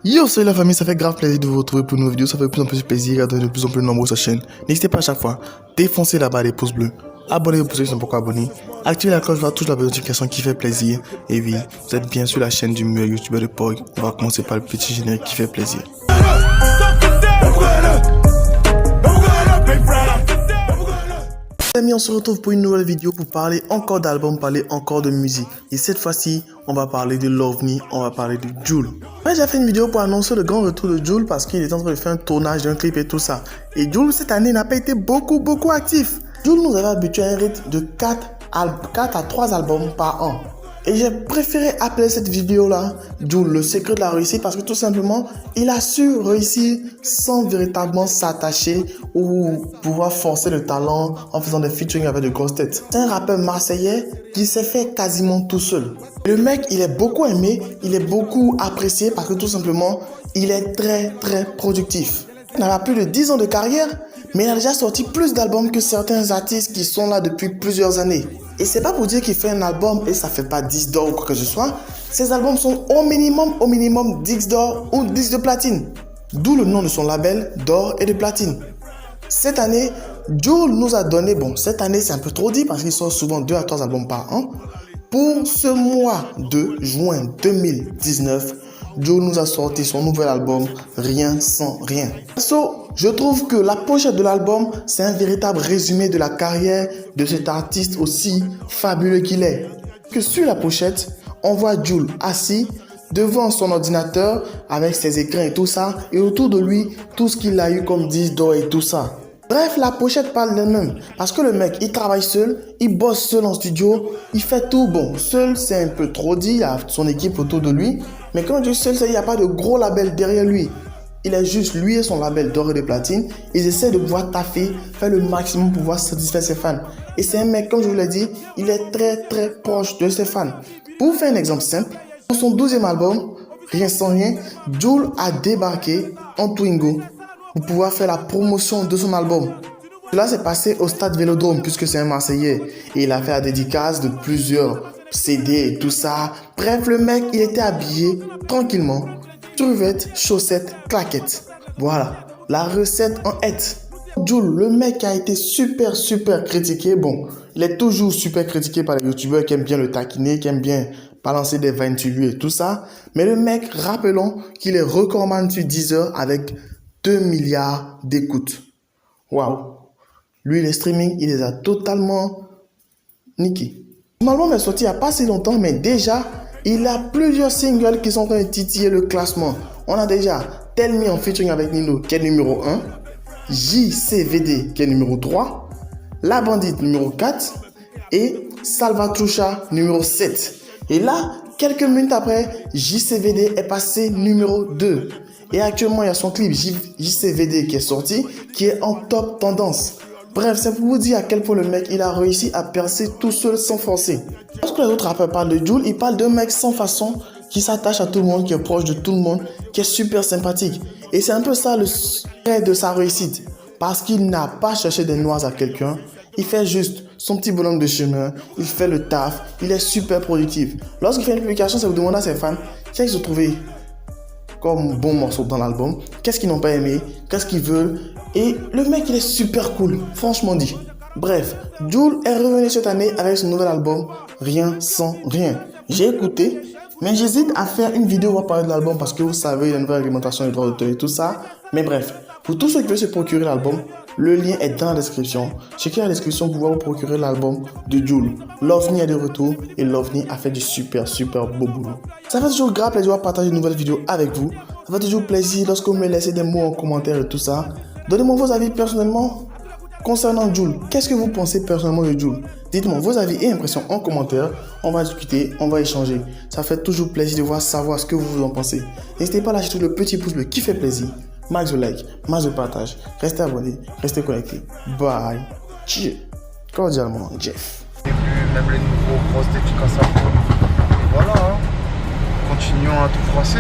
Yo, salut la famille, ça fait grave plaisir de vous retrouver pour une nouvelle vidéo. Ça fait de plus en plus plaisir de plus en plus nombreux sur la chaîne. N'hésitez pas à chaque fois, défoncez là-bas les pouces bleus. Abonnez-vous pour ceux qui sont pas encore abonnés. Activez la cloche, voir toute la notification qui fait plaisir. Et oui, vous êtes bien sur la chaîne du meilleur youtubeur de Pog. On va commencer par le petit générique qui fait plaisir. Amis, on se retrouve pour une nouvelle vidéo pour parler encore d'albums, parler encore de musique. Et cette fois-ci, on va parler de Love-Me, on va parler de Jul. J'ai fait une vidéo pour annoncer le grand retour de Jul parce qu'il est en train de faire un tournage d'un clip et tout ça. Et Jul, cette année, n'a pas été beaucoup actif. Jul nous avait habitué à un rythme de 4 à 3 albums par an. Et j'ai préféré appeler cette vidéo-là Jul, le secret de la réussite, parce que tout simplement, il a su réussir sans véritablement s'attacher ou pouvoir forcer le talent en faisant des featuring avec de grosses têtes. C'est un rappeur marseillais qui s'est fait quasiment tout seul. Le mec, il est beaucoup aimé, il est beaucoup apprécié parce que tout simplement, il est très productif. Il n'a plus de 10 ans de carrière, mais il a déjà sorti plus d'albums que certains artistes qui sont là depuis plusieurs années. Et c'est pas pour dire qu'il fait un album et ça fait pas 10 d'or ou quoi que ce soit. Ces albums sont au minimum 10 d'or ou 10 de platine. D'où le nom de son label d'or et de platine. Cette année, Jul nous a donné, cette année c'est un peu trop dit parce qu'il sort souvent 2 à 3 albums par an. Pour ce mois de juin 2019, Jul nous a sorti son nouvel album Rien sans rien. Je trouve que la pochette de l'album, c'est un véritable résumé de la carrière de cet artiste aussi fabuleux qu'il est. Que sur la pochette, on voit Jul assis devant son ordinateur avec ses écrans et tout ça, et autour de lui, tout ce qu'il a eu comme 10 d'or et tout ça. Bref, la pochette parle d'elle-même. Parce que le mec, il travaille seul, il bosse seul en studio, il fait tout. Seul, c'est un peu trop dit, il a son équipe autour de lui. Mais quand je dis seul, il n'y a pas de gros label derrière lui. Il est juste lui et son label d'or et de platine. Ils essaient de pouvoir taffer, faire le maximum pour pouvoir satisfaire ses fans. Et c'est un mec, comme je vous l'ai dit, il est très proche de ses fans. Pour vous faire un exemple simple, pour son 12e album, Rien sans rien, Jul a débarqué en Twingo pour pouvoir faire la promotion de son album. Cela s'est passé au stade Vélodrome puisque c'est un Marseillais et il a fait la dédicace de plusieurs CD et tout ça. Bref, le mec, il était habillé tranquillement, truvettes, chaussettes, claquettes. Voilà, la recette en est. Jul, le mec a été super critiqué. Il est toujours super critiqué par les youtubeurs qui aiment bien le taquiner, qui aiment bien balancer des vannes sur lui et tout ça. Mais le mec, rappelons qu'il est recordman sur Deezer avec 2 milliards d'écoutes. Waouh! Lui, les streamings, il les a totalement niqués. Son album est sorti il n'y a pas si longtemps, mais déjà, il a plusieurs singles qui sont en train de titiller le classement. On a déjà Tell Me en featuring avec Nino, qui est numéro 1. JCVD, qui est numéro 3. La Bandite, numéro 4. Et Salvatrucha, numéro 7. Et là, quelques minutes après, JCVD est passé numéro 2. Et actuellement, il y a son clip JCVD qui est sorti, qui est en top tendance. Bref, c'est pour vous dire à quel point le mec, il a réussi à percer tout seul sans forcer. Lorsque les autres rappeurs parlent de Jul, ils parlent d'un mec sans façon, qui s'attache à tout le monde, qui est proche de tout le monde, qui est super sympathique. Et c'est un peu ça le secret de sa réussite. Parce qu'il n'a pas cherché des noises à quelqu'un. Il fait juste son petit bonhomme de chemin, il fait le taf, il est super productif. Lorsqu'il fait une publication, ça vous demande à ses fans qu'est-ce qu'ils ont trouvé comme bon morceau dans l'album, qu'est-ce qu'ils n'ont pas aimé, qu'est-ce qu'ils veulent. Et le mec, il est super cool, franchement dit. Bref, Jul est revenu cette année avec son nouvel album Rien sans rien. J'ai écouté, mais j'hésite à faire une vidéo pour parler de l'album parce que vous savez, il y a une nouvelle réglementation des droits d'auteur et tout ça. Mais bref, pour tous ceux qui veulent se procurer l'album, le lien est dans la description. Checkez la description pour pouvoir vous procurer l'album de Jul. Love-Me est de retour et Love-Me a fait du super beau boulot. Ça fait toujours grave plaisir de partager de nouvelles vidéos avec vous. Ça fait toujours plaisir lorsque vous me laissez des mots en commentaire et tout ça. Donnez-moi vos avis personnellement concernant Jul. Qu'est-ce que vous pensez personnellement de Jul? Dites-moi vos avis et impressions en commentaire. On va discuter, on va échanger. Ça fait toujours plaisir de savoir ce que vous en pensez. N'hésitez pas à lâcher le petit pouce bleu qui fait plaisir. Max de like, max de partage. Restez abonnés, restez connectés. Bye. Cheers. Cordialement, Jeff. Même les nouveaux grosses têtes comme ça. Et voilà, continuons à tout froisser.